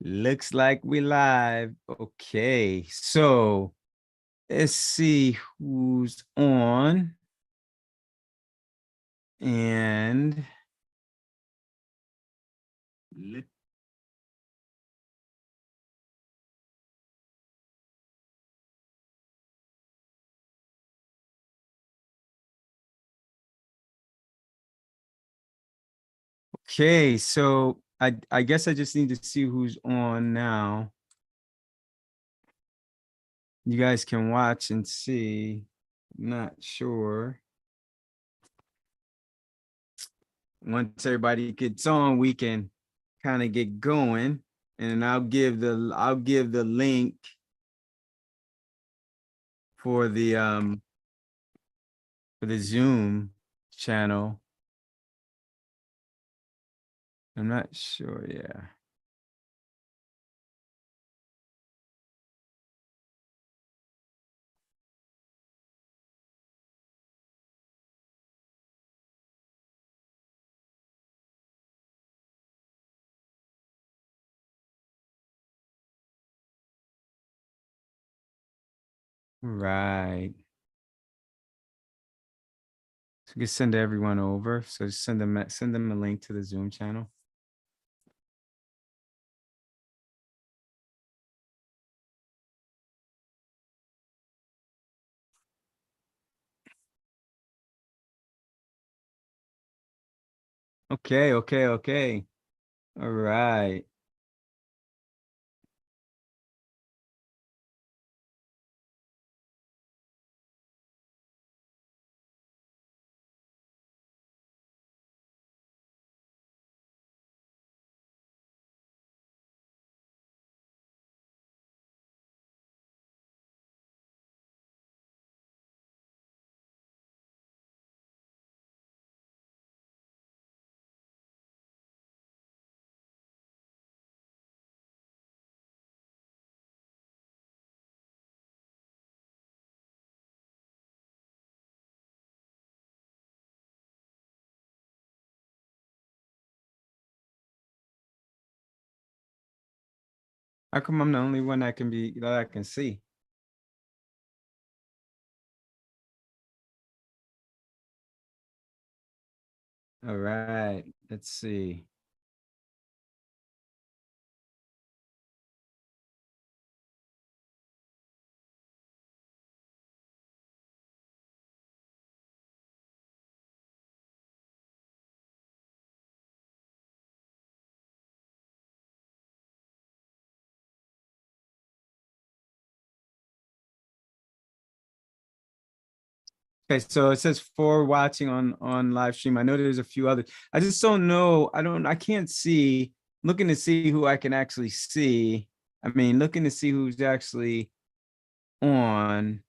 Looks like we live. Okay, so let's see who's on. And okay, so I guess I just need to see who's on now. You guys can watch and see. Not sure. Once everybody gets on, we can kind of get going, and I'll give the link for the Zoom channel. I'm not sure. Yeah. Right. So you can send everyone over. So just send them a link to the Zoom channel. Okay, okay, okay. All right. How come I'm the only one that I can see? All right. Let's see. Okay, so it says for watching on live stream. I know there's a few others. I just don't know. I can't see. Looking to see who I can actually see. I mean, looking to see who's actually on.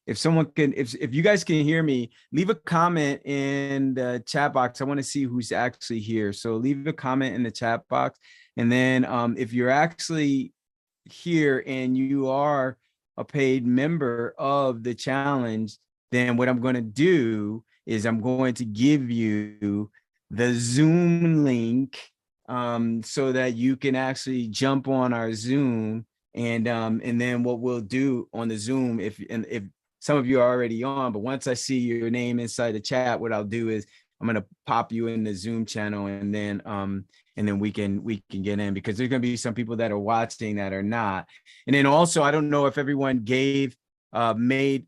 If someone can, if you guys can hear me, leave a comment in the chat box. I want to see who's actually here. So leave a comment in the chat box. And then if you're actually here and you are a paid member of the challenge, then what I'm going to do is I'm going to give you the Zoom link so that you can actually jump on our Zoom. And then what we'll do on the Zoom, if some of you are already on, but once I see your name inside the chat, what I'll do is I'm gonna pop you in the Zoom channel, and then we can get in, because there's gonna be some people that are watching that are not. And then also, I don't know if everyone made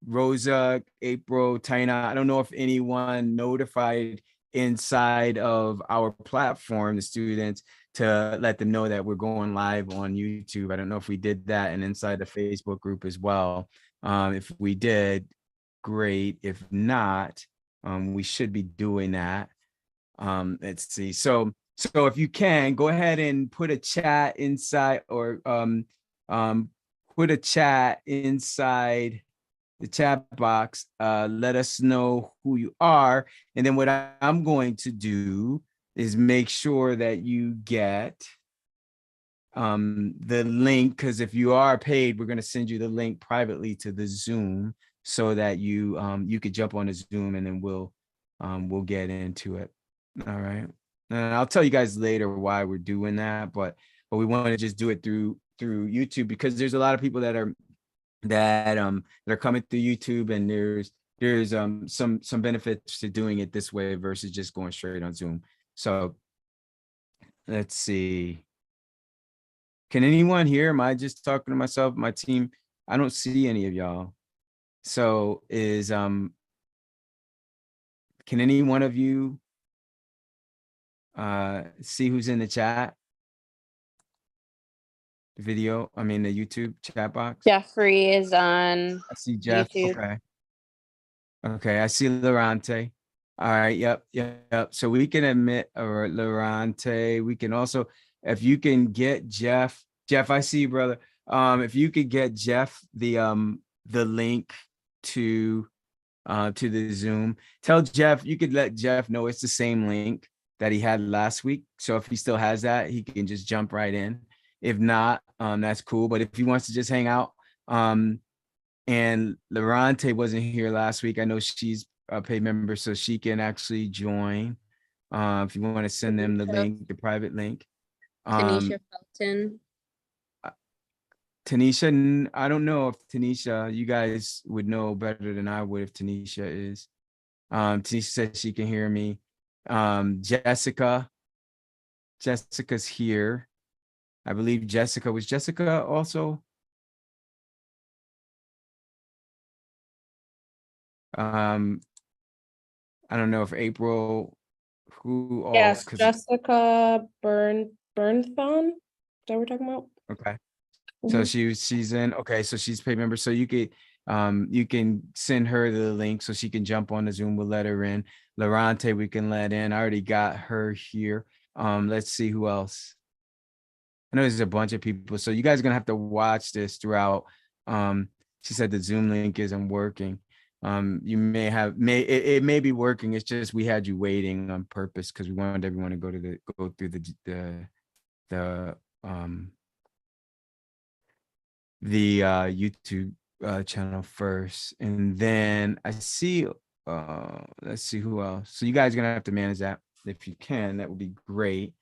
Rosa, April, Tina. I don't know if anyone notified inside of our platform the students to let them know that we're going live on YouTube. I don't know if we did that, and inside the Facebook group as well. If we did, great. If not, we should be doing that. Let's see. So if you can go ahead and put a chat inside, or put a chat inside the chat box. Let us know who you are, and then what I'm going to do is make sure that you get the link, because if you are paid, we're going to send you the link privately to the Zoom, so that you could jump on the Zoom, and then we'll get into it. All right. And I'll tell you guys later why we're doing that, but we want to just do it through YouTube, because there's a lot of people that are coming through YouTube, and there's some benefits to doing it this way versus just going straight on Zoom. So let's see. Can anyone hear? Am I just talking to myself, my team? I don't see any of y'all. So can any one of you see who's in the chat? The video, I mean the YouTube chat box. Jeffrey is on I see Jeff. YouTube. Okay. Okay, I see Lorante. All right, yep. So we can admit Lorante. We can also, if you can get Jeff, I see you, brother. If you could get Jeff the link to the Zoom, tell Jeff, you could let Jeff know it's the same link that he had last week. So if he still has that, he can just jump right in. If not, that's cool. But if he wants to just hang out, and Lorante wasn't here last week, I know she's a paid member, so she can actually join. If you want to send them the link, the private link. Tanisha Felton. Tanisha, I don't know if Tanisha, you guys would know better than I would if Tanisha is. Tanisha said she can hear me. Jessica's here. I believe Jessica, was Jessica also? I don't know if April, who all, Yes, Jessica Bernthon. Is that what we're talking about? okay. So she's in. Okay, so she's paid member. So you can send her the link so she can jump on the Zoom. We'll let her in. Lorante, we can let in. I already got her here. Let's see who else. I know there's a bunch of people. So you guys are gonna have to watch this throughout. She said the Zoom link isn't working. You may have it may be working. It's just we had you waiting on purpose because we wanted everyone to go through the YouTube channel first, and then I see let's see who else. So you guys are gonna have to manage that if you can. That would be great.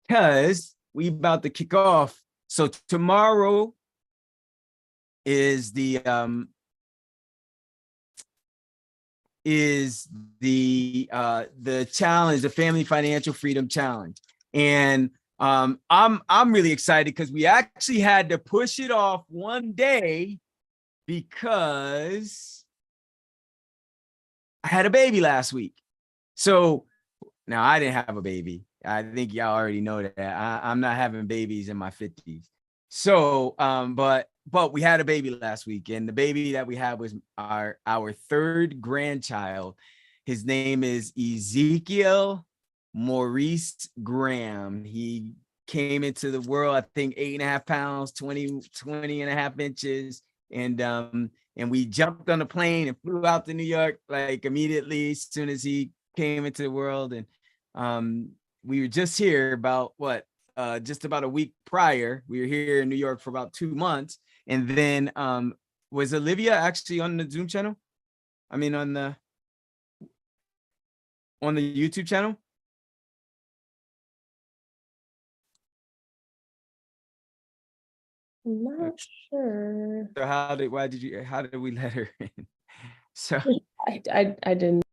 Because we about to kick off. So tomorrow is the challenge, the Family Financial Freedom Challenge. And I'm really excited because we actually had to push it off one day because I had a baby last week. So now I didn't have a baby. I think y'all already know that. I'm not having babies in my 50s. So but we had a baby last week, and the baby that we had was our third grandchild. His name is Ezekiel Maurice Graham. He came into the world, I think 8.5 pounds, 20 and a half inches. And we jumped on a plane and flew out to New York like immediately as soon as he came into the world. And we were just here about just about a week prior. We were here in New York for about 2 months. And then was Olivia actually on the Zoom channel? I mean, on the YouTube channel? I'm not sure. So how did we let her in? So I didn't.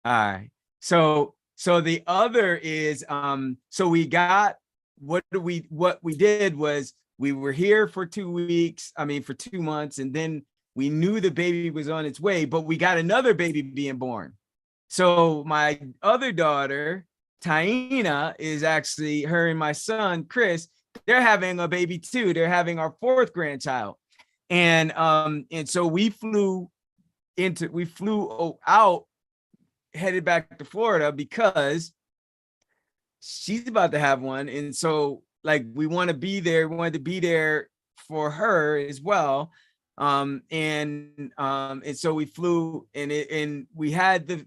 all right. So the other is so we got what we did was we were here for 2 weeks, I mean for 2 months, and then we knew the baby was on its way, but we got another baby being born. So my other daughter, Taina, is actually, her and my son Chris, they're having a baby too. They're having our 4th grandchild. And so we flew out, headed back to Florida because she's about to have one. And so like we wanted to be there for her as well. And so we flew, and we had the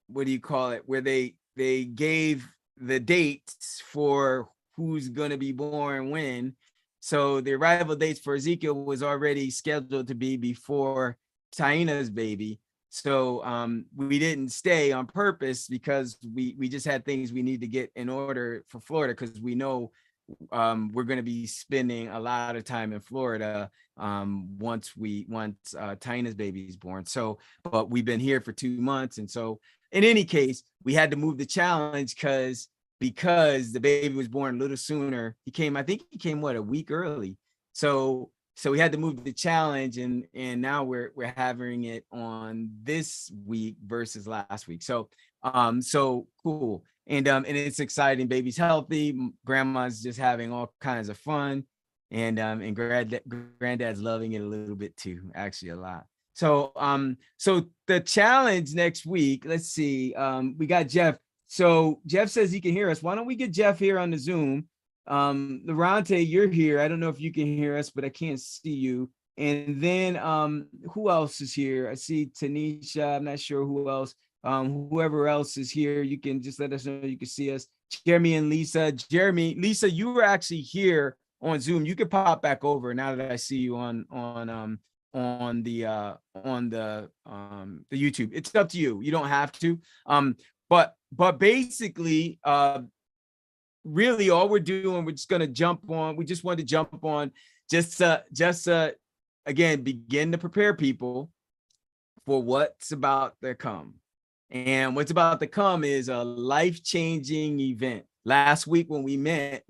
what do you call it, where they gave the dates for who's going to be born when. So the arrival dates for Ezekiel was already scheduled to be before Taina's baby. So we didn't stay on purpose because we just had things we need to get in order for Florida, because we know we're going to be spending a lot of time in Florida once Taina's baby is born. So, but we've been here for 2 months. And so in any case, we had to move the challenge because the baby was born a little sooner. I think he came what, a week early. So we had to move the challenge, and now we're having it on this week versus last week. So so cool. And it's exciting. Baby's healthy. Grandma's just having all kinds of fun, and granddad's loving it a little bit too, actually a lot. So so the challenge next week, let's see, we got Jeff. So Jeff says he can hear us. Why don't we get Jeff here on the Zoom? Lorante, you're here. I don't know if you can hear us, but I can't see you. And then who else is here? I see Tanisha. I'm not sure who else. Whoever else is here, you can just let us know you can see us. Jeremy and Lisa. Lisa, you were actually here on Zoom. You could pop back over now that I see you on the YouTube. It's up to you. You don't have to. But basically, really all we're doing, we're just going to jump on. We just wanted to jump on just again, begin to prepare people for what's about to come. And what's about to come is a life-changing event. Last week when we met,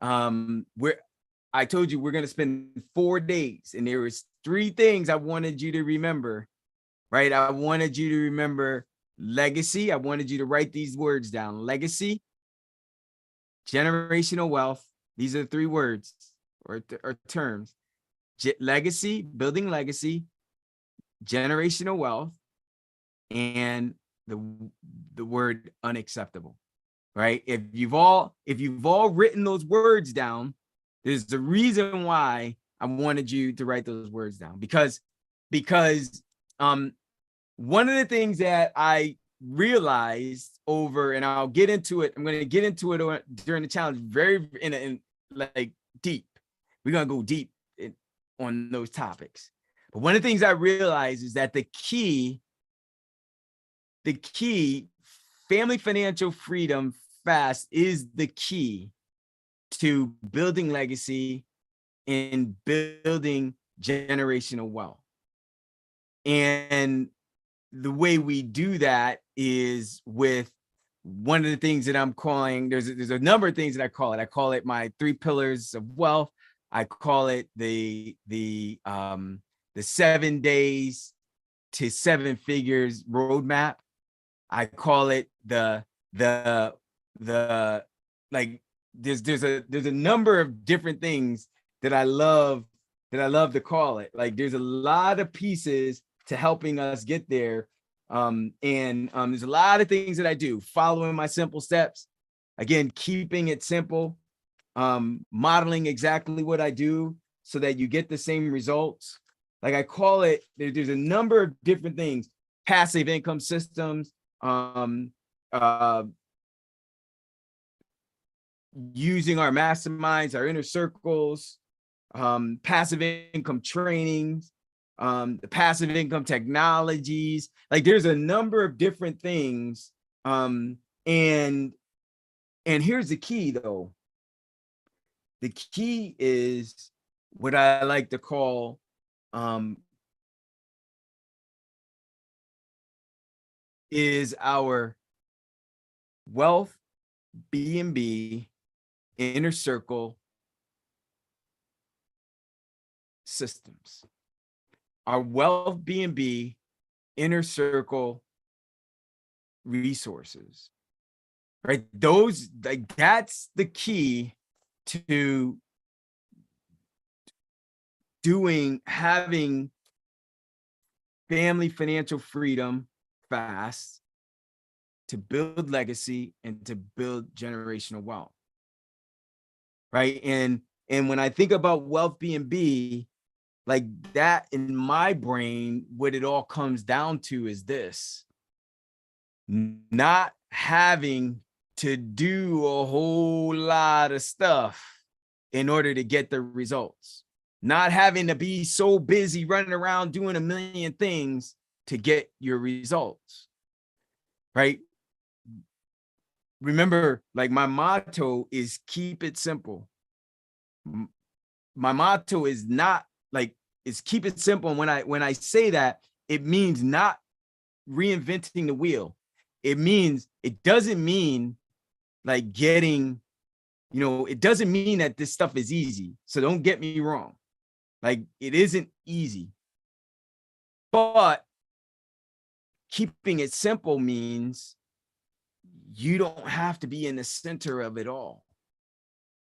I told you we're going to spend 4 days, and there was 3 things I wanted you to remember, right? I wanted you to remember legacy. I wanted you to write these words down: legacy, generational wealth. These are 3 words or terms: legacy, building legacy, generational wealth, and the word unacceptable, right? If you've all written those words down, there's the reason why I wanted you to write those words down, because one of the things that I realized over, and I'll get into it, I'm going to get into it during the challenge, very in like deep. We're going to go deep on those topics. But one of the things I realized is that the key family financial freedom fast is the key to building legacy and building generational wealth. And the way we do that is with one of the things that I'm calling, there's a number of things that I call it. I call it my 3 pillars of wealth. I call it the 7 days to 7 figures roadmap. I call it the like, there's a number of different things that I love to call it. Like, there's a lot of pieces to helping us get there. There's a lot of things that I do, following my simple steps, again, keeping it simple, modeling exactly what I do so that you get the same results. Like I call it, there's a number of different things: passive income systems, using our masterminds, our inner circles, passive income trainings, the passive income technologies. Like, there's a number of different things. And here's the key though. The key is what I like to call is our wealth B&B inner circle systems. Our wealth B&B inner circle resources, right? Those, like, that's the key to having family financial freedom fast, to build legacy and to build generational wealth, right? And when I think about wealth B&B, like that, in my brain, what it all comes down to is this: not having to do a whole lot of stuff in order to get the results, not having to be so busy running around doing a million things to get your results, right? Remember, like my motto is keep it simple. My motto is not like, is keep it simple. And when I say that, it means not reinventing the wheel. It doesn't mean like getting, it doesn't mean that this stuff is easy. So don't get me wrong. Like it isn't easy, but keeping it simple means you don't have to be in the center of it all.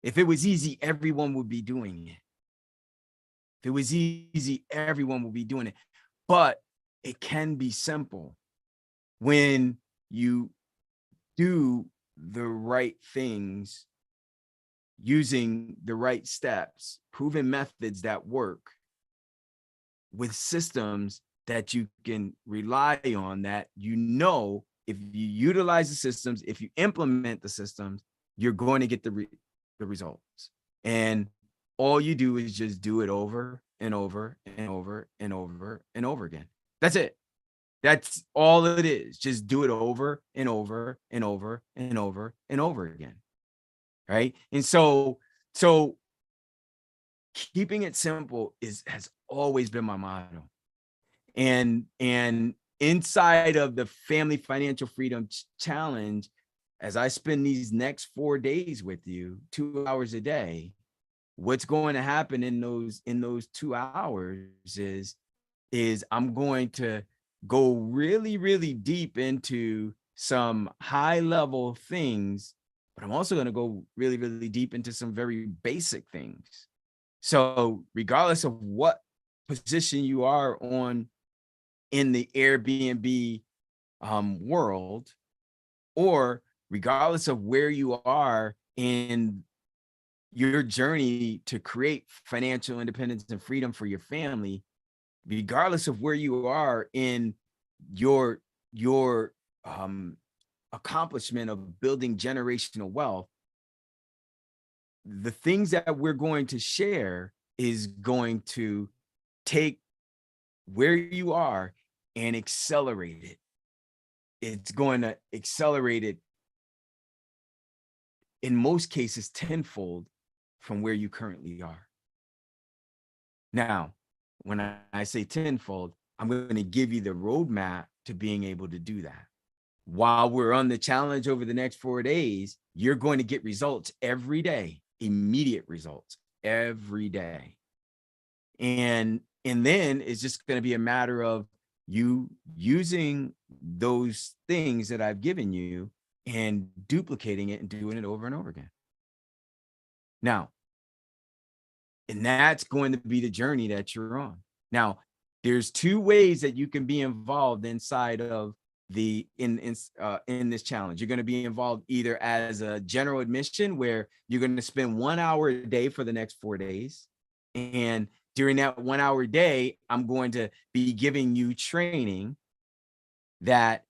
If it was easy, everyone would be doing it. If it was easy, everyone would be doing it. But it can be simple when you do the right things using the right steps, proven methods that work with systems that you can rely on, that if you utilize the systems, if you implement the systems, you're going to get the results. And all you do is just do it over and over and over and over and over again. That's it. That's all it is. Just do it over and over and over and over and over again. Right. And so keeping it simple has always been my motto. And inside of the Family Financial Freedom Challenge, as I spend these next 4 days with you, 2 hours a day, what's going to happen in those 2 hours is I'm going to go really, really deep into some high level things, but I'm also going to go really, really deep into some very basic things. So regardless of what position you are on in the Airbnb world, or regardless of where you are in your journey to create financial independence and freedom for your family, regardless of where you are in your accomplishment of building generational wealth, the things that we're going to share is going to take where you are and accelerate it. It's going to accelerate it, in most cases, tenfold from where you currently are. Now, when I say tenfold, I'm going to give you the roadmap to being able to do that. While we're on the challenge over the next 4 days, you're going to get results every day, immediate results every day. And then it's just going to be a matter of you using those things that I've given you and duplicating it and doing it over and over again. Now, and that's going to be the journey that you're on. Now, there's 2 ways that you can be involved inside of in this challenge. You're going to be involved either as a general admission, where you're going to spend 1 hour a day for the next 4 days. And during that 1 hour a day, I'm going to be giving you training that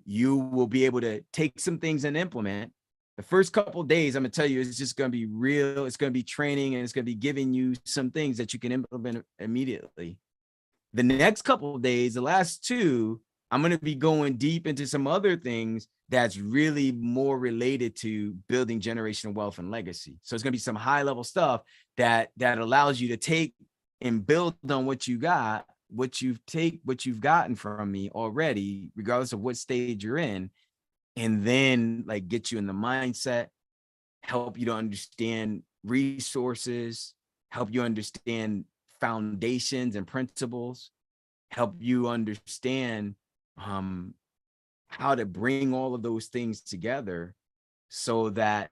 you will be able to take some things and implement. The first couple of days, I'm going to tell you, it's just going to be real. It's going to be training, and it's going to be giving you some things that you can implement immediately. The next couple of days, the last 2, I'm going to be going deep into some other things that's really more related to building generational wealth and legacy. So it's going to be some high level stuff that allows you to take and build on what you got, what you've gotten from me already, regardless of what stage you're in, and then like get you in the mindset, help you to understand resources, help you understand foundations and principles, help you understand how to bring all of those things together so that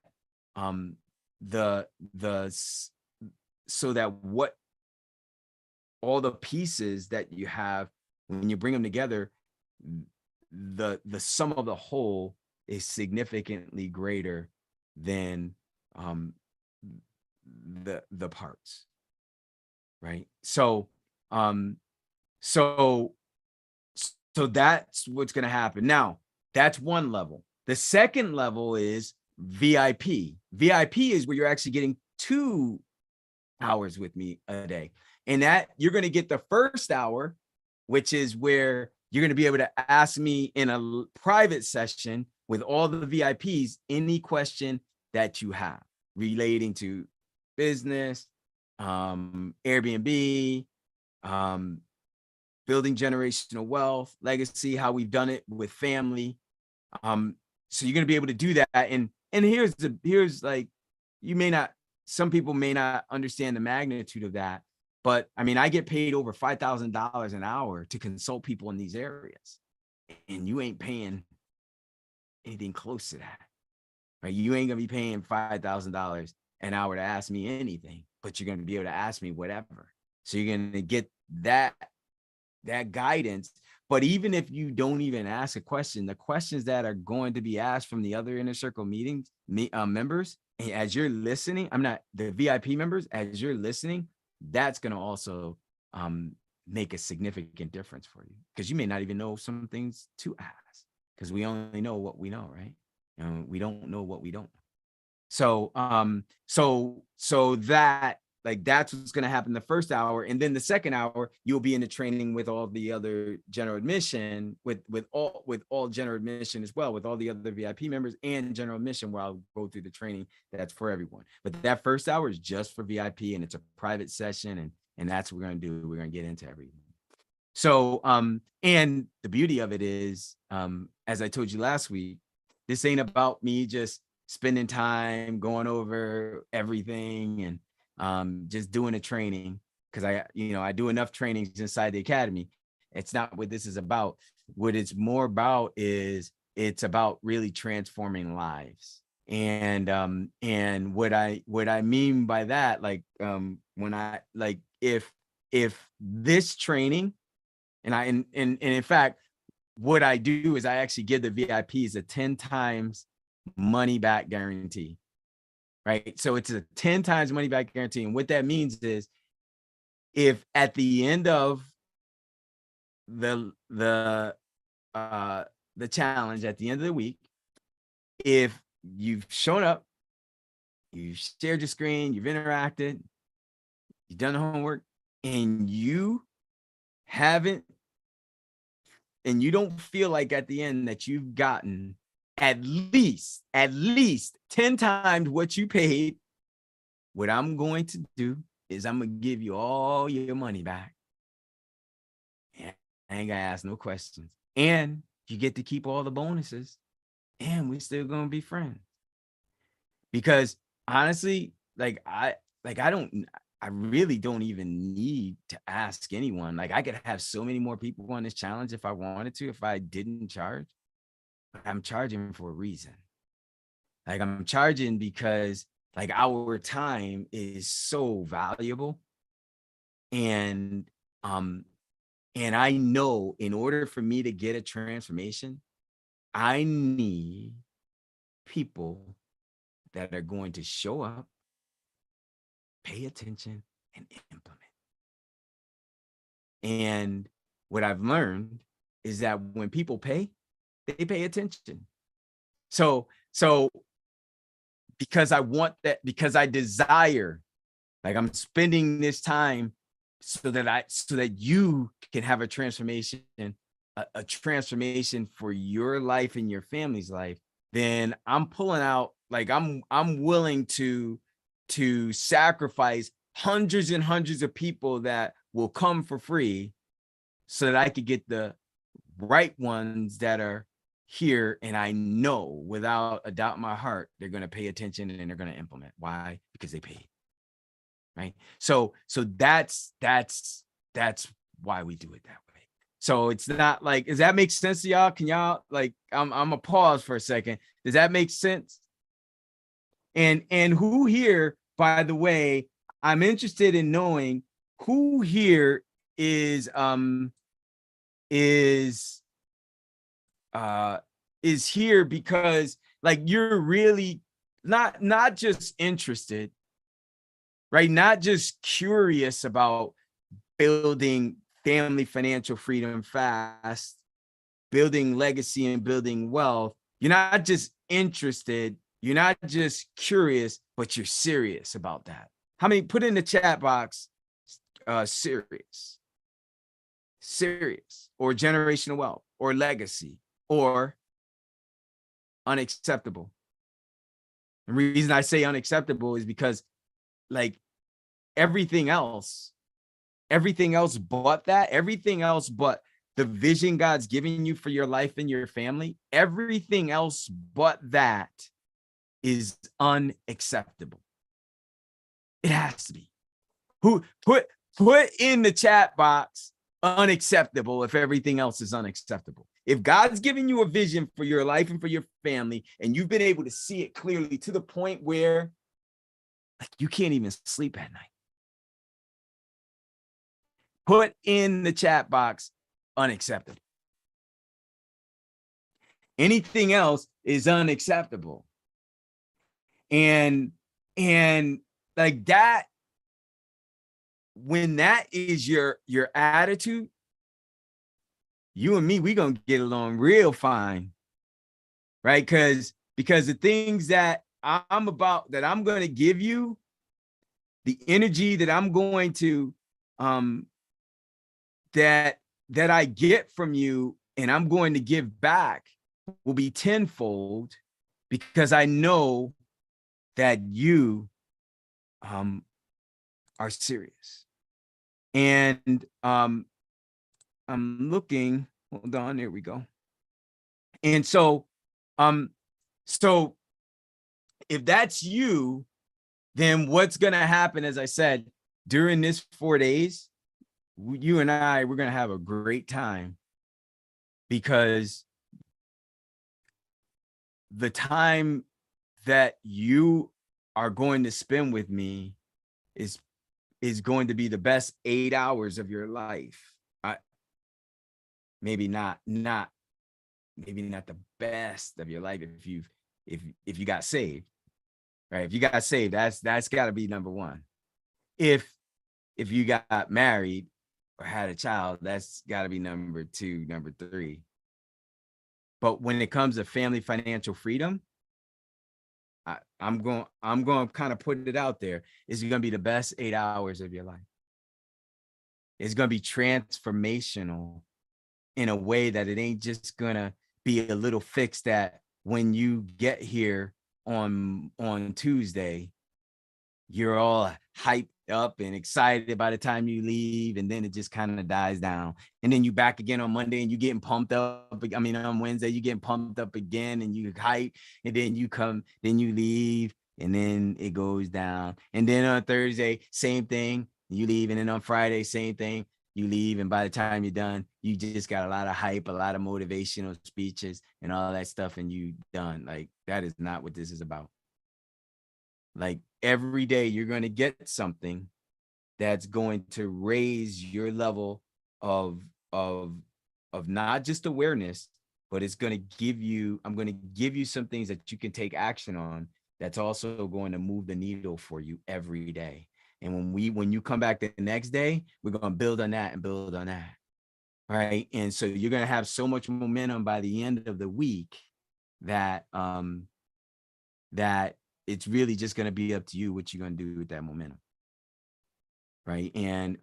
what all the pieces that you have, when you bring them together, the sum of the whole is significantly greater than the parts, right? So that's what's going to happen. Now, that's one level. The second level is VIP. VIP is where you're actually getting 2 hours with me a day. And that you're going to get the first hour, which is where you're going to be able to ask me in a private session with all the VIPs any question that you have relating to business, Airbnb, building generational wealth, legacy, how we've done it with family. So you're going to be able to do that. And here's like, some people may not understand the magnitude of that, but I mean, I get paid over $5,000 an hour to consult people in these areas, and you ain't paying anything close to that, right? You ain't gonna be paying $5,000 an hour to ask me anything, but you're gonna be able to ask me whatever. So you're gonna get that guidance. But even if you don't even ask a question, the questions that are going to be asked from the other Inner Circle meetings members, and as you're listening, the VIP members, as you're listening, that's going to also make a significant difference for you, because you may not even know some things to ask, because we only know what we know, right? And we don't know what we don't know. So that's what's going to happen the first hour. And then the second hour, you'll be in the training with all the other general admission, with all general admission as well, with all the other VIP members and general admission, where I'll go through the training that's for everyone. But that first hour is just for VIP, and it's a private session, and that's what we're going to do. We're going to get into everything. So, and the beauty of it is, as I told you last week, this ain't about me just spending time going over everything and just doing a training, because I do enough trainings inside the academy. It's not what this is about. What it's more about is it's about really transforming lives. And what I mean by that, like when I like if this training, and in fact, what I do is I actually give the VIPs a 10 times money back guarantee. Right. So it's a 10 times money back guarantee. And what that means is, if at the end of the challenge, at the end of the week, if you've shown up, you've shared your screen, you've interacted, you've done the homework, and you don't feel like at the end that you've gotten at least 10 times what you paid, what I'm going to do is I'm going to give you all your money back. And I ain't going to ask no questions. And you get to keep all the bonuses. And we're still going to be friends. Because honestly, I really don't even need to ask anyone. Like, I could have so many more people on this challenge if I wanted to, if I didn't charge. But I'm charging for a reason. Like, I'm charging because like our time is so valuable. And I know in order for me to get a transformation, I need people that are going to show up, pay attention, and implement. And what I've learned is that when people pay, they pay attention. So because I want that, because I desire, like, I'm spending this time so that you can have a transformation, a transformation for your life and your family's life, then I'm pulling out, like, I'm willing to sacrifice hundreds and hundreds of people that will come for free so that I could get the right ones that are here. And I know without a doubt in my heart, they're going to pay attention and they're going to implement. Why? Because they paid. Right. So that's why we do it that way. So it's not like, does that make sense to y'all? Can y'all, like, I'm gonna pause for a second. Does that make sense? And who here, by the way, I'm interested in knowing who here is here because, like, you're really not just interested, right? Not just curious about building family financial freedom fast, building legacy and building wealth. You're not just interested, You're not just curious, but you're serious about that. How many, put in the chat box, serious, or generational wealth, or legacy, or unacceptable. The reason I say unacceptable is because, like, everything else but that, everything else but the vision God's giving you for your life and your family, everything else but that is unacceptable. It has to be. Who put in the chat box unacceptable if everything else is unacceptable. If God's giving you a vision for your life and for your family, and you've been able to see it clearly to the point where, like, you can't even sleep at night, put in the chat box unacceptable. Anything else is unacceptable. And like that, when that is your attitude, you and me, we gonna get along real fine, right? Because the things that I'm about, that I'm gonna give you, the energy that I'm going to that I get from you and I'm going to give back will be tenfold, because I know that you are serious. And I'm looking, hold on, there we go. And so so if that's you, then what's gonna happen, as I said, during this 4 days, you and I, we're gonna have a great time, because the time that you are going to spend with me is going to be the best 8 hours of your life. Maybe not the best of your life if you got saved, right? If you got saved, that's got to be number one. If you got married or had a child, that's got to be number two, number three. But when it comes to family financial freedom, I'm going to kind of put it out there. It's going to be the best 8 hours of your life. It's going to be transformational in a way that it ain't just going to be a little fix that when you get here on Tuesday, you're all hyped up and excited by the time you leave, and then it just kind of dies down. And then you back again on Monday and you getting pumped up. I mean, on Wednesday, you getting pumped up again and you hype, and then you come, then you leave, and then it goes down. And then on Thursday, same thing, you leave. And then on Friday, same thing, you leave. And by the time you're done, you just got a lot of hype, a lot of motivational speeches and all that stuff, and you done. Like, that is not what this is about. Like, every day you're going to get something that's going to raise your level of not just awareness, but it's going to give you, I'm going to give you some things that you can take action on, that's also going to move the needle for you every day. And when you come back the next day, we're going to build on that and build on that. Right. And so you're going to have so much momentum by the end of the week that that it's really just going to be up to you what you're going to do with that momentum. Right. And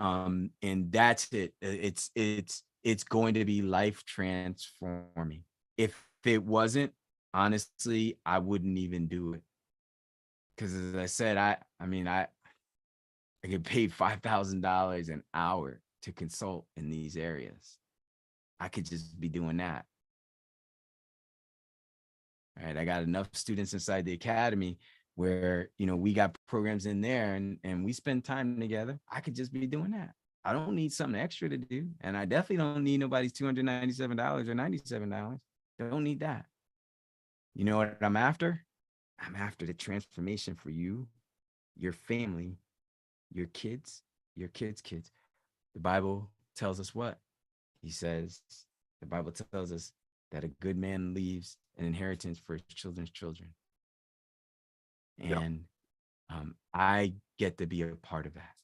that's it. It's going to be life transforming. If it wasn't, honestly, I wouldn't even do it. Because as I said, I get paid $5,000 an hour to consult in these areas. I could just be doing that. Right. I got enough students inside the academy where, we got programs in there and we spend time together. I could just be doing that. I don't need something extra to do. And I definitely don't need nobody's $297 or $97. Don't need that. You know what I'm after? I'm after the transformation for you, your family, your kids, your kids' kids. The Bible tells us what? The Bible tells us that a good man leaves an inheritance for his children's children. And I get to be a part of that.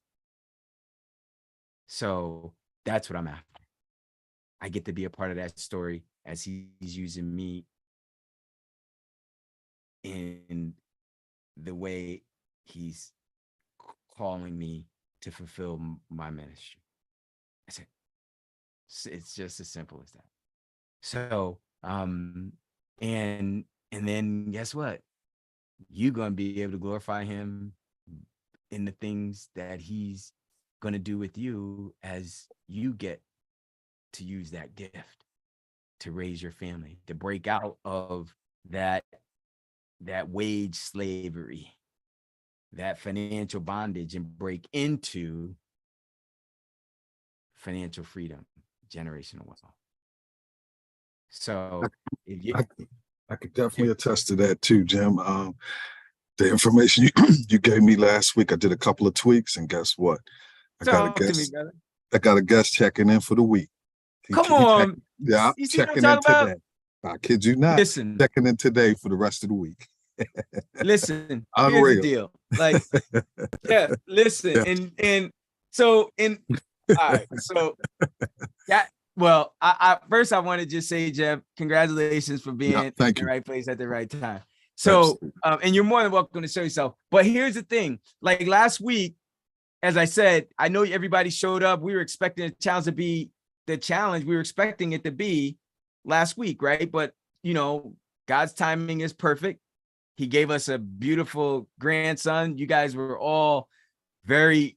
So that's what I'm after. I get to be a part of that story as he's using me in the way he's calling me to fulfill my ministry. That's it. It's just as simple as that. So, and then guess what? You're going to be able to glorify him in the things that he's going to do with you as you get to use that gift to raise your family, to break out of that wage slavery, that financial bondage, and break into financial freedom, generational wealth. So if you, I could definitely attest to that too, Jim. The information you gave me last week, I did a couple of tweaks, and guess what? I got a guest checking in for the week. Come on. Yeah, you see checking what I'm in talking today. I kid you not. Listen, checking in today for the rest of the week. Listen, Unreal. here's the deal. Like, yeah, listen, Yeah. and so all right, so that. Well, I first I want to just say, Jeff, congratulations for being in the right place at the right time. So, and you're more than welcome to show yourself. But here's the thing: like last week, as I said, I know everybody showed up. We were expecting the challenge to be the challenge. We were expecting it to be last week, right? But you know, God's timing is perfect. He gave us a beautiful grandson. You guys were all very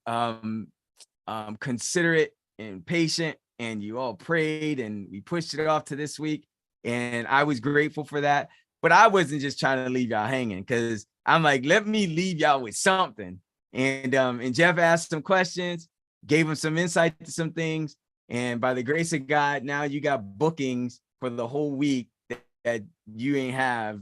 considerate and patient, and you all prayed, and we pushed it off to this week. And I was grateful for that. But I wasn't just trying to leave y'all hanging, because I'm like, let me leave y'all with something. And Jeff asked some questions, gave him some insight to some things. And by the grace of God, now you got bookings for the whole week that you ain't have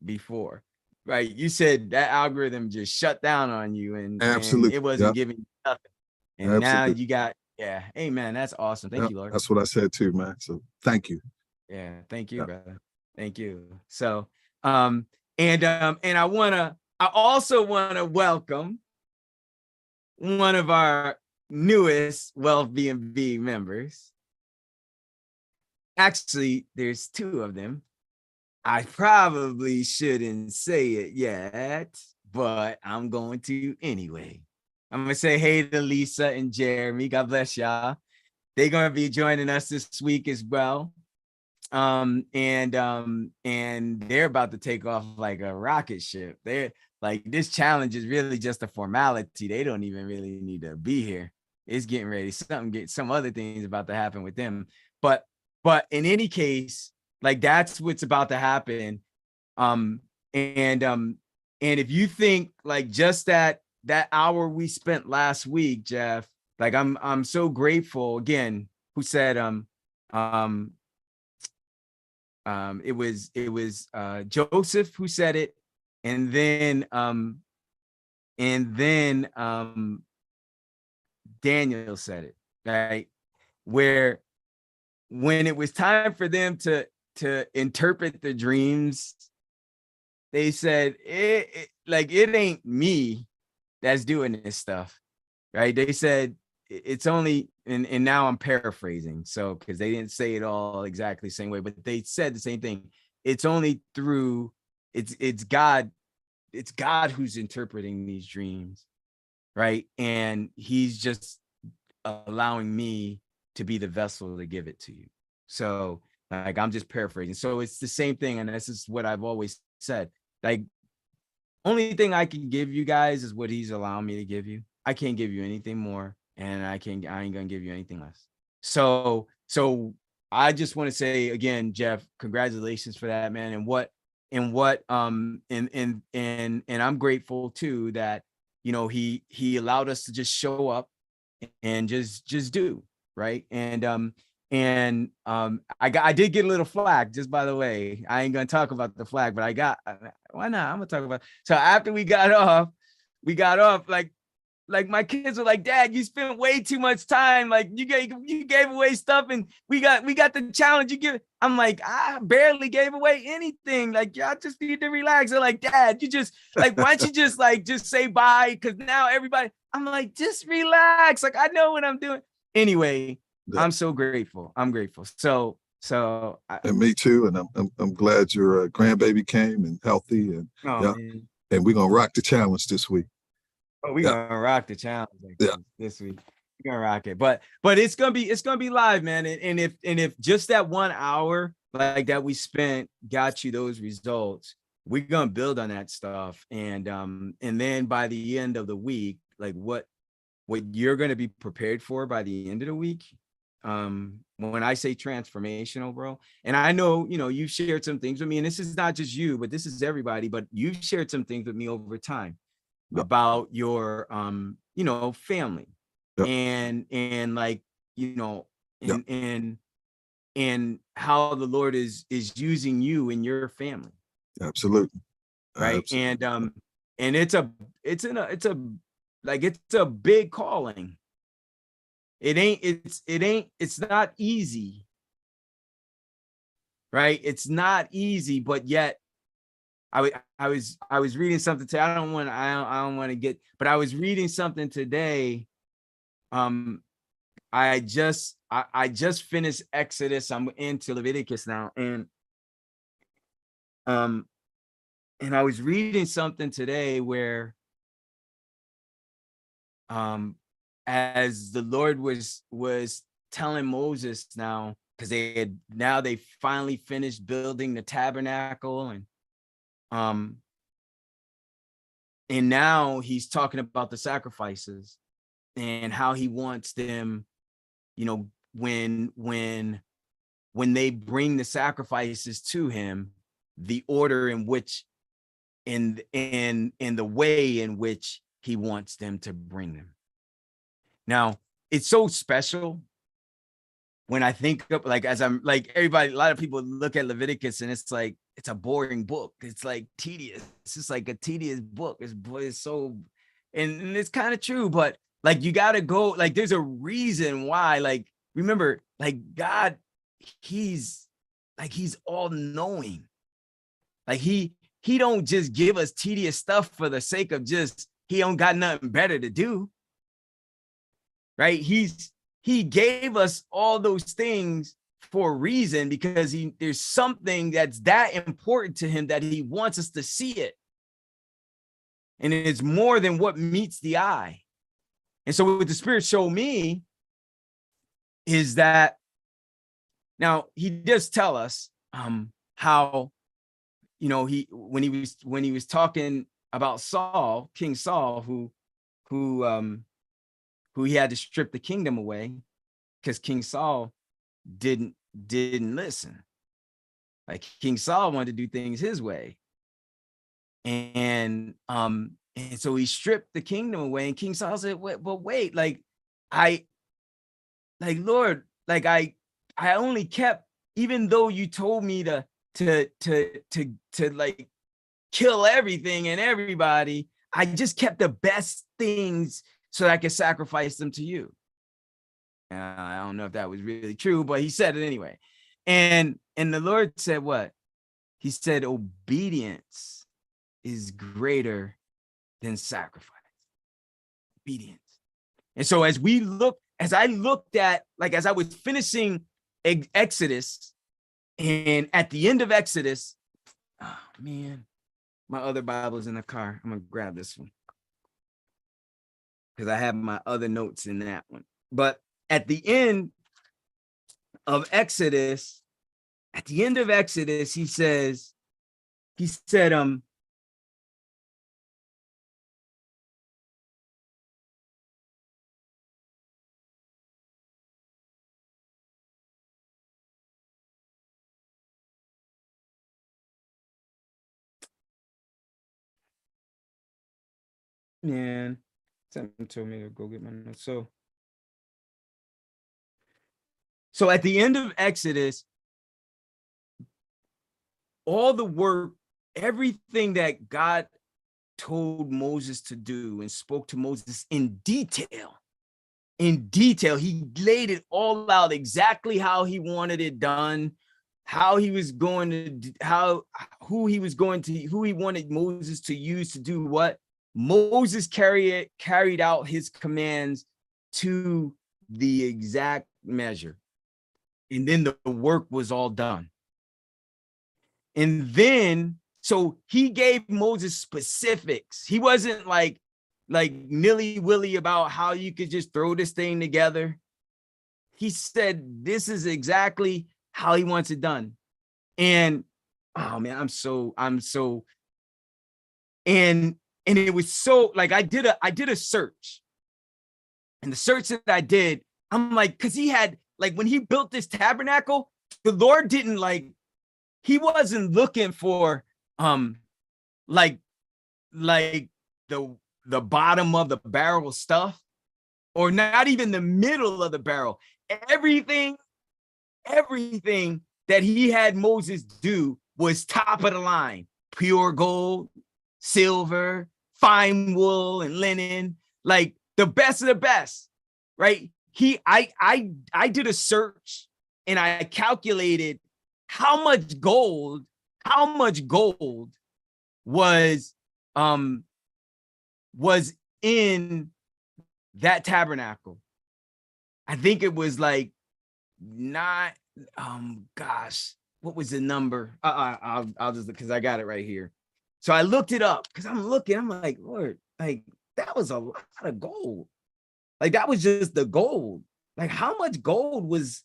before. Right? You said that algorithm just shut down on you, and it wasn't giving you nothing. And now you got, yeah, amen. That's awesome. Thank you, Lord. That's what I said too, man. So thank you. Yeah, thank you, brother. Thank you. So, and I also want to welcome one of our newest Wealth B&B members. Actually, there's two of them. I probably shouldn't say it yet, but I'm going to anyway. I'm going to say hey to Lisa and Jeremy. God bless y'all. They're going to be joining us this week as well. And they're about to take off like a rocket ship. They're like, this challenge is really just a formality. They don't even really need to be here. It's getting ready. Some other things about to happen with them. But in any case, like that's what's about to happen. And if you think like just that hour we spent last week, Jeff, like I'm so grateful again. Who said it was Joseph who said it, and then Daniel said it, right? Where when it was time for them to interpret the dreams, they said it ain't me that's doing this stuff, right? They said it's only, and now I'm paraphrasing, so because they didn't say it all exactly the same way, but they said the same thing. It's only through it's God who's interpreting these dreams, right? And he's just allowing me to be the vessel to give it to you. So like I'm just paraphrasing. So it's the same thing, and this is what I've always said. Like, only thing I can give you guys is what he's allowing me to give you. I can't give you anything more, and I ain't gonna give you anything less. So I just want to say again, Jeff, congratulations for that, man. And I'm grateful too that, you know, he allowed us to just show up and just do, right. I did get a little flack, just by the way. I ain't gonna talk about the flag, but why not? I'm gonna talk about. So after we got off, like my kids were like, Dad, you spent way too much time. Like you gave away stuff, and we got the challenge you give. I'm like, I barely gave away anything. Like, y'all just need to relax. They're like, Dad, you just like, why don't you just say bye? Cause now everybody, I'm like, just relax. Like, I know what I'm doing. Anyway, I'm so grateful. I'm grateful. So So And me too. And I'm glad your grandbaby came and healthy. And yeah, man. and we're gonna rock the challenge this week. Oh, we're gonna rock the challenge this week. We're gonna rock it. But it's gonna be live, man. And if just that 1 hour like that we spent got you those results, we're gonna build on that stuff. And then by the end of the week, like what you're gonna be prepared for by the end of the week. When I say transformational, bro, and I know, you've shared some things with me, and this is not just you, but this is everybody, but you've shared some things with me over time about your, family and like, and how the Lord is using you in your family. Absolutely. Right. Absolutely. And it's a big calling. It's not easy, right? It's not easy, but yet I was reading something today. I don't want to get, but I was reading something today. I just finished Exodus. I'm into Leviticus now. And I was reading something today where, as the Lord was telling Moses now, because they finally finished building the tabernacle, and now he's talking about the sacrifices and how he wants them, when they bring the sacrifices to him, the order in which, in the way in which he wants them to bring them. Now, it's so special when I think of, like, as I'm like everybody, a lot of people look at Leviticus and it's like, it's a boring book. It's like tedious. It's just like a tedious book. It's so, and it's kind of true, but like, you got to go, like, there's a reason why, like, remember, like, God, he's all knowing. Like he don't just give us tedious stuff for the sake of just, he don't got nothing better to do. Right? He gave us all those things for a reason, because there's something that's that important to him that he wants us to see it. And it's more than what meets the eye. And so what the Spirit showed me is that, now he does tell us how, when he was talking about Saul, King Saul, who he had to strip the kingdom away because King Saul didn't listen. Like, King Saul wanted to do things his way. And so he stripped the kingdom away, and King Saul said, wait, like, Lord, like, I only kept, even though you told me to like kill everything and everybody, I just kept the best things so that I could sacrifice them to you. I don't know if that was really true, but he said it anyway. And the Lord said what? He said, obedience is greater than sacrifice. Obedience. And so as I looked at, like, as I was finishing Exodus, and at the end of Exodus, oh man, my other Bible's in the car. I'm gonna grab this one because I have my other notes in that one. But at the end of Exodus, he said, man, something told me to go get my notes. So at the end of Exodus, all the work, everything that God told Moses to do and spoke to Moses in detail, he laid it all out exactly how he wanted it done, how he was going to, who he wanted Moses to use to do what. Moses carried out his commands to the exact measure. And then the work was all done. And then, so he gave Moses specifics. He wasn't like nilly-willy about how you could just throw this thing together. He said, this is exactly how he wants it done. And oh man, I'm so, and it was so like, I did a search, and the search that I did, I'm like, cause he had like, when he built this tabernacle, the Lord didn't like, he wasn't looking for, like the bottom of the barrel stuff, or not even the middle of the barrel. Everything that he had Moses do was top of the line, pure gold, silver, fine wool and linen, like the best of the best, right? I did a search and I calculated how much gold was in that tabernacle. I think it was like not, gosh, what was the number? I'll just, because I got it right here. So I looked it up because I'm like, Lord, like that was a lot of gold. Like that was just the gold. Like how much gold was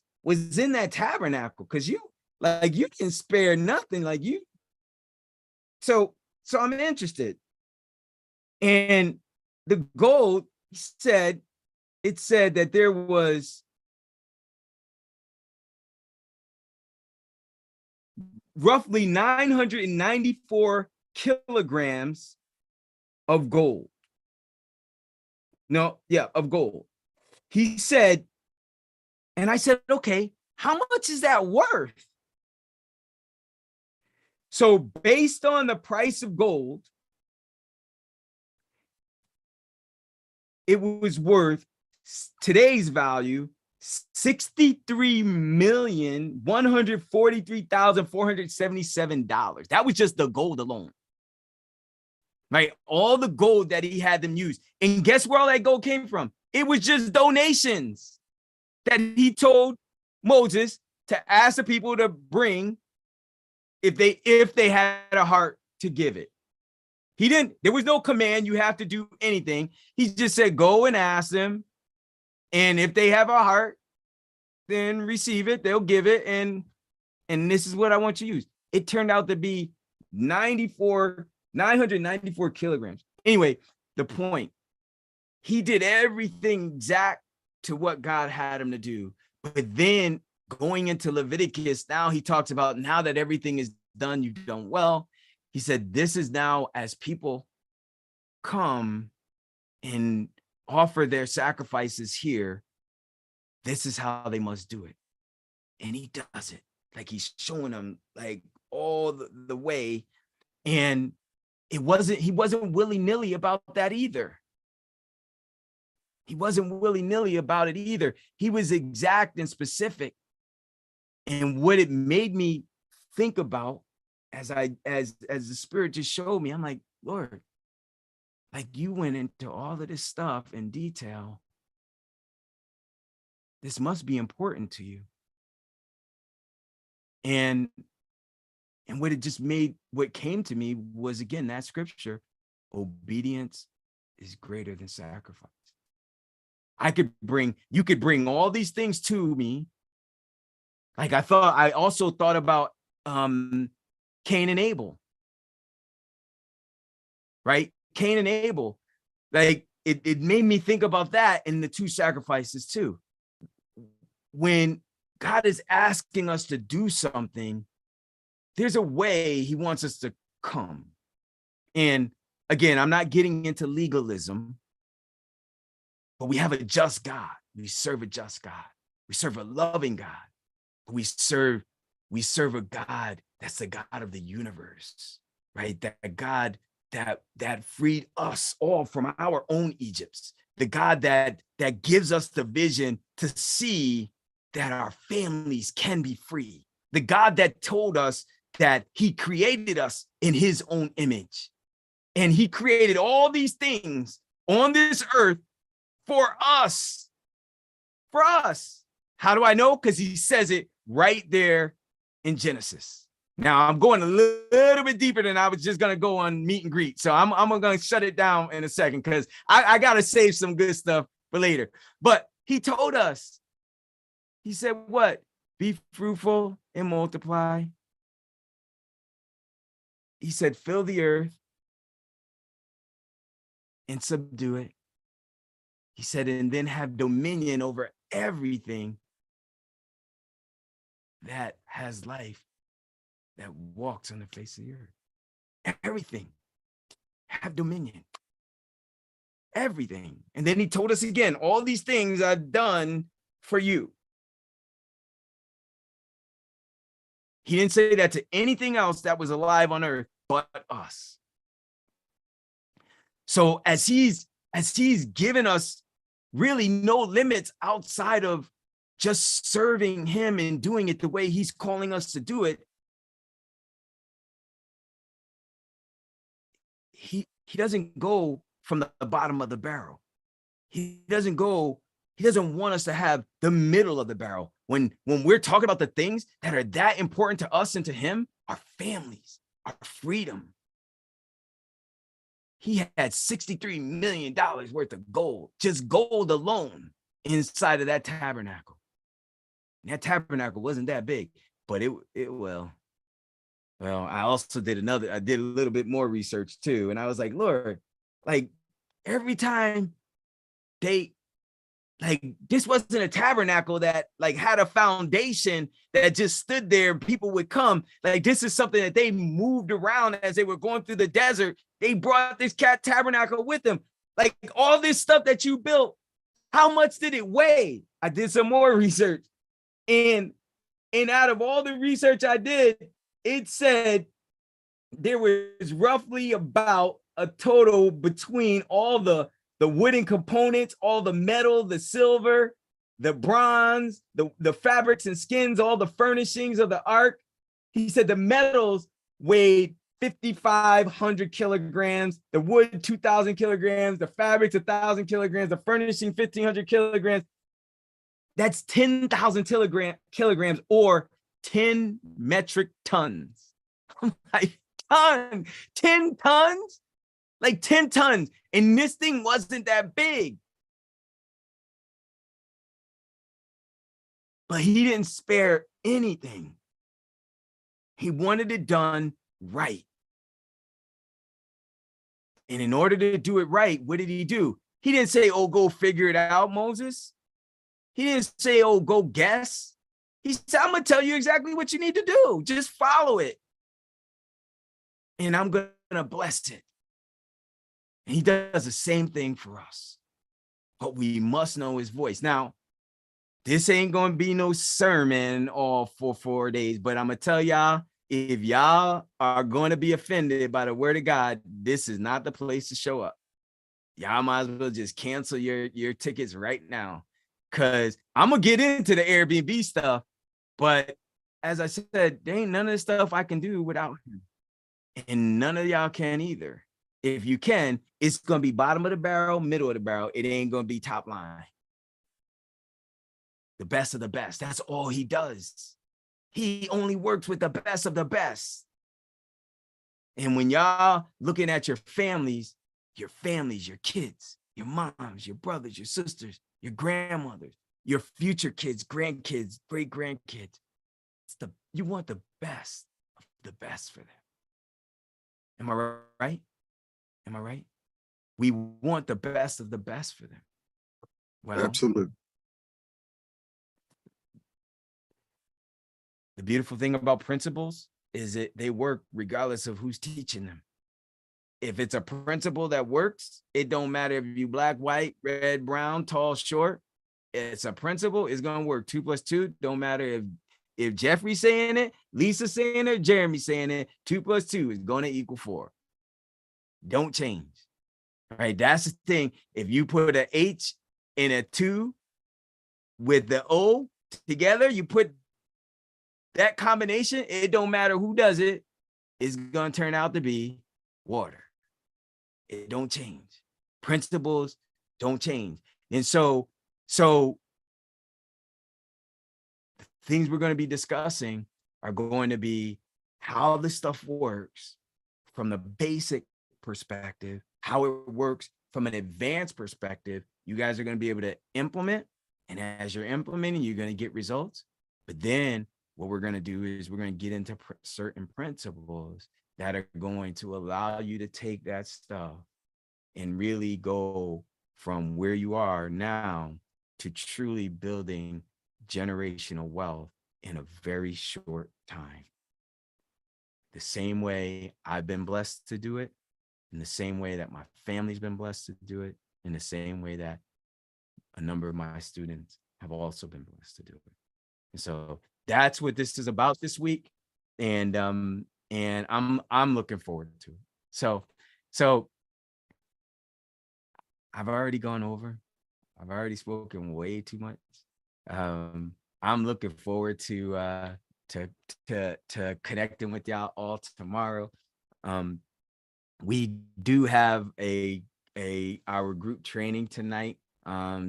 in that tabernacle? Because you can spare nothing. Like you. So I'm interested. And the gold, it said that there was roughly 994 kilograms of gold. Of gold. He said, and I said, okay, how much is that worth? So based on the price of gold, it was worth today's value, $63,143,477. That was just the gold alone. Right? All the gold that he had them use. And guess where all that gold came from? It was just donations that he told Moses to ask the people to bring if they had a heart to give it. There was no command, you have to do anything. He just said, go and ask them. And if they have a heart, then receive it, they'll give it. And this is what I want you to use. It turned out to be 994 kilograms. Anyway, the point, he did everything exact to what God had him to do. But then going into Leviticus, now he talks about now that everything is done, you've done well. He said, this is now as people come and offer their sacrifices here, this is how they must do it. And he does it. Like he's showing them like all the way. And he wasn't willy-nilly about that either. He wasn't willy-nilly about it either. He was exact and specific. And what it made me think about as the Spirit just showed me, I'm like, Lord, like you went into all of this stuff in detail. This must be important to you. And what came to me was, again, that scripture, obedience is greater than sacrifice. You could bring all these things to me. Like I also thought about Cain and Abel, right? Cain and Abel, like it made me think about that in the two sacrifices too. When God is asking us to do something, there's a way he wants us to come. And again, I'm not getting into legalism, but we have a just God. We serve a just God. We serve a loving God. We serve a God that's the God of the universe, right? That God that freed us all from our own Egypts. The God that gives us the vision to see that our families can be free. The God that told us that he created us in his own image. And he created all these things on this earth for us. For us. How do I know? Because he says it right there in Genesis. Now I'm going a little bit deeper than I was just gonna go on meet and greet. So I'm gonna shut it down in a second because I gotta save some good stuff for later. But he told us, he said, what? Be fruitful and multiply. He said, fill the earth and subdue it. He said, and then have dominion over everything that has life, that walks on the face of the earth. Everything. Have dominion. Everything. And then he told us again, all these things I've done for you. He didn't say that to anything else that was alive on earth but us. So as he's given us really no limits outside of just serving him and doing it the way he's calling us to do it, he doesn't go from the bottom of the barrel. He doesn't want us to have the middle of the barrel. When we're talking about the things that are that important to us and to him, our families, our freedom. He had $63 million worth of gold, just gold alone inside of that tabernacle. And that tabernacle wasn't that big, but well, I also did a little bit more research too. And I was like, Lord, like every time this wasn't a tabernacle that like had a foundation that just stood there and people would come. Like this is something that they moved around as they were going through the desert. They brought this tabernacle with them. Like all this stuff that you built, how much did it weigh? I did some more research. And out of all the research I did, it said there was roughly about a total between all the wooden components, all the metal, the silver, the bronze, the fabrics and skins, all the furnishings of the ark. He said the metals weighed 5,500 kilograms, the wood 2,000 kilograms, the fabrics 1,000 kilograms, the furnishing 1,500 kilograms. That's 10,000 kilograms or 10 metric tons. I'm like, 10 tons? Like 10 tons. And this thing wasn't that big. But he didn't spare anything. He wanted it done right. And in order to do it right, what did he do? He didn't say, oh, go figure it out, Moses. He didn't say, oh, go guess. He said, I'm going to tell you exactly what you need to do. Just follow it. And I'm going to bless it. And he does the same thing for us. But we must know his voice. Now, this ain't going to be no sermon all for 4 days, but I'm going to tell y'all, if y'all are going to be offended by the word of God, this is not the place to show up. Y'all might as well just cancel your tickets right now. Because I'm going to get into the Airbnb stuff. But as I said, there ain't none of the stuff I can do without him. And none of y'all can either. If you can, it's going to be bottom of the barrel, middle of the barrel. It ain't going to be top line. The best of the best. That's all he does. He only works with the best of the best. And when y'all looking at your families, your kids, your moms, your brothers, your sisters, your grandmothers, your future kids, grandkids, great grandkids, you want the best of the best for them. Am I right? Am I right? We want the best of the best for them. Well, absolutely. The beautiful thing about principles is that they work regardless of who's teaching them. If it's a principle that works, it don't matter if you black, white, red, brown, tall, short. It's a principle, it's going to work. 2 + 2, don't matter if Jeffrey's saying it, Lisa's saying it, Jeremy's saying it, 2 + 2 is going to equal 4. Don't change. Right? That's the thing. If you put an H and a 2 with the O together, you put that combination, it don't matter who does it, it's going to turn out to be water. It don't change. Principles don't change. And so the things we're going to be discussing are going to be how this stuff works from the basic perspective, how it works from an advanced perspective. You guys are going to be able to implement. And as you're implementing, you're going to get results. But then what we're going to do is we're going to get into certain principles that are going to allow you to take that stuff and really go from where you are now to truly building generational wealth in a very short time. The same way I've been blessed to do it, in the same way that my family's been blessed to do it, in the same way that a number of my students have also been blessed to do it. And so that's what this is about this week. And I'm looking forward to it. So I've already gone over. I've already spoken way too much. I'm looking forward to connecting with y'all all tomorrow. We do have our group training tonight,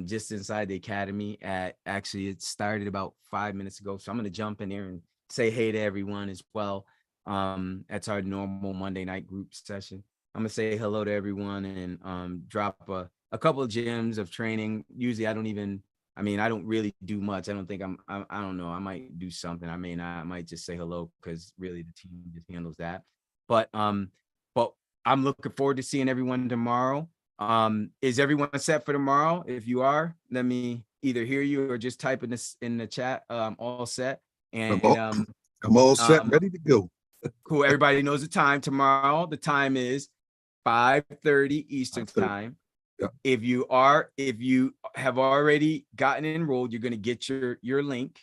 just inside the academy. It started about 5 minutes ago, so I'm going to jump in there and say hey to everyone as well. That's our normal Monday night group session. I'm gonna say hello to everyone and drop a couple of gems of training. Usually I don't really do much. I don't think I don't know. I might do something. I may not. I might just say hello because really the team just handles that. But I'm looking forward to seeing everyone tomorrow. Is everyone set for tomorrow? If you are, let me either hear you or just type in this in the chat. All set. And I'm all set, ready to go. Cool. Everybody knows the time tomorrow. The time is 5:30 Eastern time. Yeah. If you have already gotten enrolled, you're going to get your link.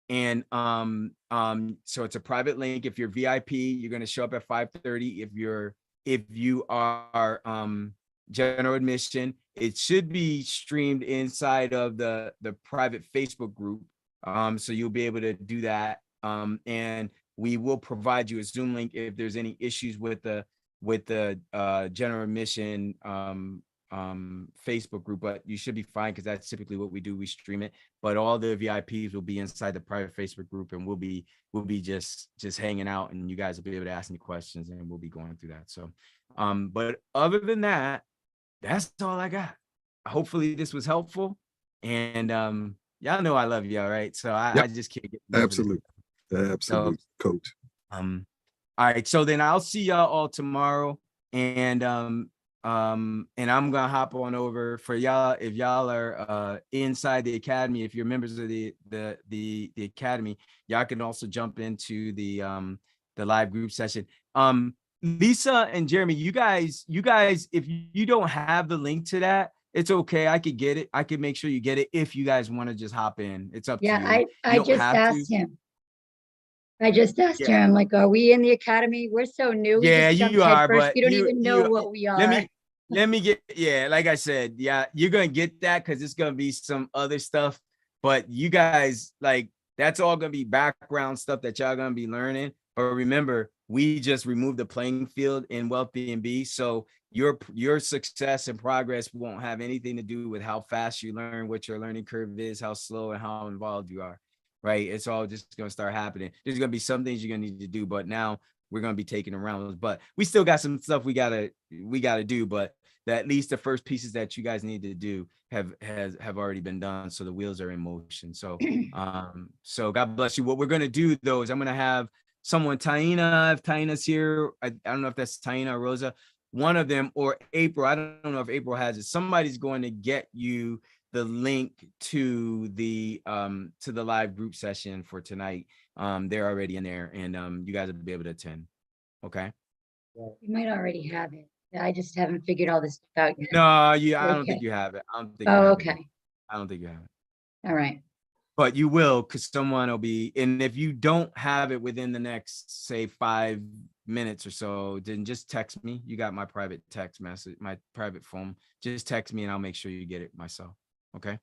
And so it's a private link. If you're VIP, you're going to show up at 5:30. If you are general admission, it should be streamed inside of the private Facebook group. So you'll be able to do that. And we will provide you a Zoom link if there's any issues with the general admission Facebook group, but you should be fine because that's typically what we do. We stream it, but all the VIPs will be inside the private Facebook group, and we'll be just hanging out, and you guys will be able to ask any questions, and we'll be going through that. So, but other than that, that's all I got. Hopefully this was helpful, and y'all know I love y'all, right? So I just can't get absolutely, so, coach. All right, so then I'll see y'all all tomorrow, and I'm gonna hop on over for y'all. If y'all are inside the academy, if you're members of the academy, y'all can also jump into the live group session. Lisa and Jeremy, you guys, if you don't have the link to that, it's okay. I could get it. I could make sure you get it if you guys want to just hop in. It's up to you. Yeah, I just asked him. I just asked him, I'm like, are we in the academy? We're so new. Yeah, you are, but you don't even know what we are. Let me get, like I said, yeah, you're going to get that because it's going to be some other stuff, but you guys, like, that's all going to be background stuff that y'all going to be learning. But remember, we just removed the playing field in Wealth B&B. So your success and progress won't have anything to do with how fast you learn, what your learning curve is, how slow and how involved you are, right? It's all just going to start happening. There's going to be some things you're going to need to do, but now we're going to be taking around, but we still got some stuff we gotta do, but at least the first pieces that you guys need to do have already been done. So the wheels are in motion. So, so God bless you. What we're going to do though, is I'm going to have someone, Taina, if Taina's here, I don't know if that's Taina or Rosa, one of them, or April. I don't know if April has it. Somebody's going to get you the link to the live group session for tonight. They're already in there, and you guys will be able to attend. Okay. You might already have it. I just haven't figured all this stuff out yet. No, I don't think you have it. I don't think. Oh, okay. I don't think you have it. All right. But you will, because someone will be. And if you don't have it within the next, say, 5 minutes or so, then just text me. You got my private text message, my private phone. Just text me, and I'll make sure you get it myself. Okay.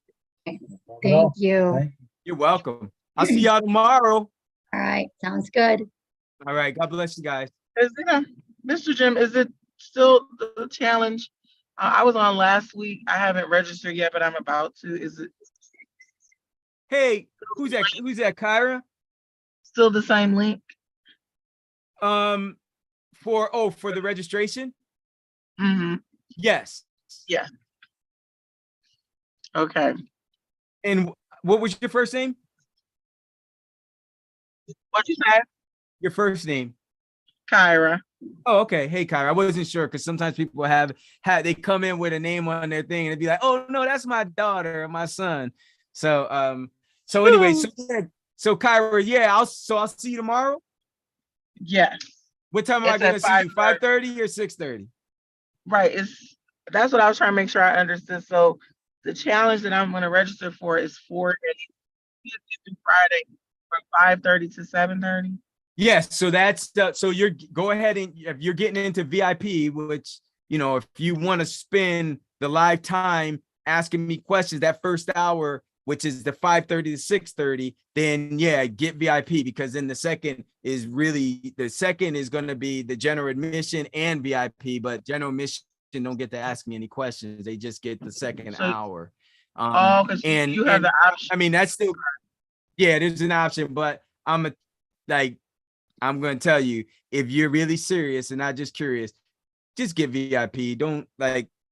Thank you. You're welcome. I'll see y'all tomorrow. All right. Sounds good. All right. God bless you guys. Mr. Jim, is it still the challenge? I was on last week. I haven't registered yet, but I'm about to. Is it? Hey, who's that? Who's that, Kyra? Still the same link? For the registration? Mm-hmm. Yes. Yeah. Okay. And what was your first name? What'd you say? Your first name. Kyra. Oh, okay. Hey, Kyra. I wasn't sure because sometimes people they come in with a name on their thing and it'd be like, oh no, that's my daughter or my son. So anyway, so Kyra, yeah, I'll see you tomorrow. Yes. What time am I It's gonna at see you? 5:30 or 6:30? Right. That's what I was trying to make sure I understood. So the challenge that I'm going to register for is 4 days through Friday from 5:30 to 7:30. Yes, so you're go ahead and if you're getting into VIP, which if you want to spend the live time asking me questions that first hour, which is the 5:30 to 6:30, then yeah, get VIP because then the second is going to be the general admission and VIP, but general admission don't get to ask me any questions. They just get the second hour. Because And you have the option. I mean, that's still, yeah, there's an option, but I'm going to tell you, if you're really serious and not just curious, just get VIP. Don't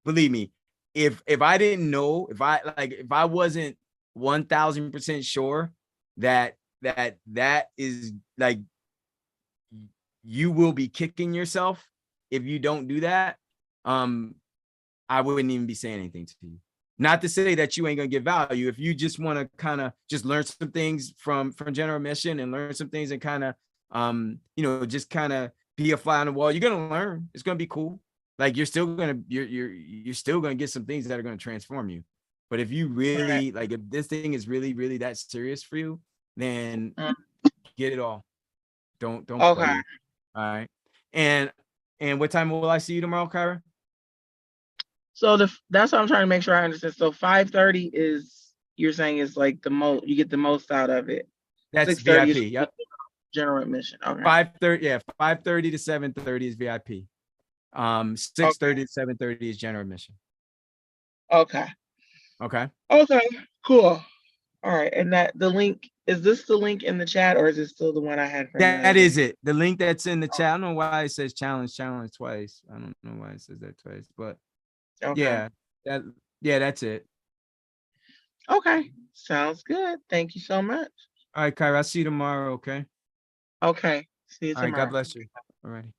believe me. If I didn't know, if I wasn't 1000% sure that is you will be kicking yourself if you don't do that, I wouldn't even be saying anything to you. Not to say that you ain't gonna get value. If you just want to kind of just learn some things from general admission and learn some things and kind of just kind of be a fly on the wall, you're gonna learn. It's gonna be cool. Like you're still gonna get some things that are gonna transform you. But if you really if this thing is really, really that serious for you, then get it all. Don't play. All right. And what time will I see you tomorrow, Kyra? So that's what I'm trying to make sure I understand. So 5:30 is, you're saying, is like the most, you get the most out of it. That's VIP. Yep. General admission. Okay. 5:30. Yeah, 5:30 to 7:30 is VIP. 6:30 to 7:30 is general admission. Okay. Okay. Cool. All right. And is this the link in the chat or is it still the one I had from that is it. The link that's in the chat. I don't know why it says challenge twice. I don't know why it says that twice, but yeah, that's it. Okay. Sounds good. Thank you so much. All right, Kyra, I'll see you tomorrow, okay? Okay. See you tomorrow. All right, God bless you. All righty.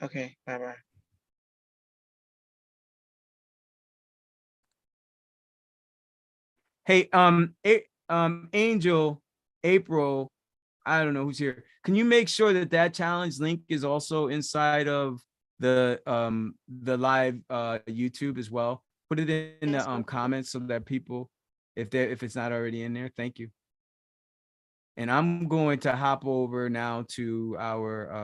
Okay. Bye-bye. Hey, Angel, April, I don't know who's here. Can you make sure that challenge link is also inside of the live YouTube as well? Put it in the comments so that people, if it's not already in there, thank you. And I'm going to hop over now to our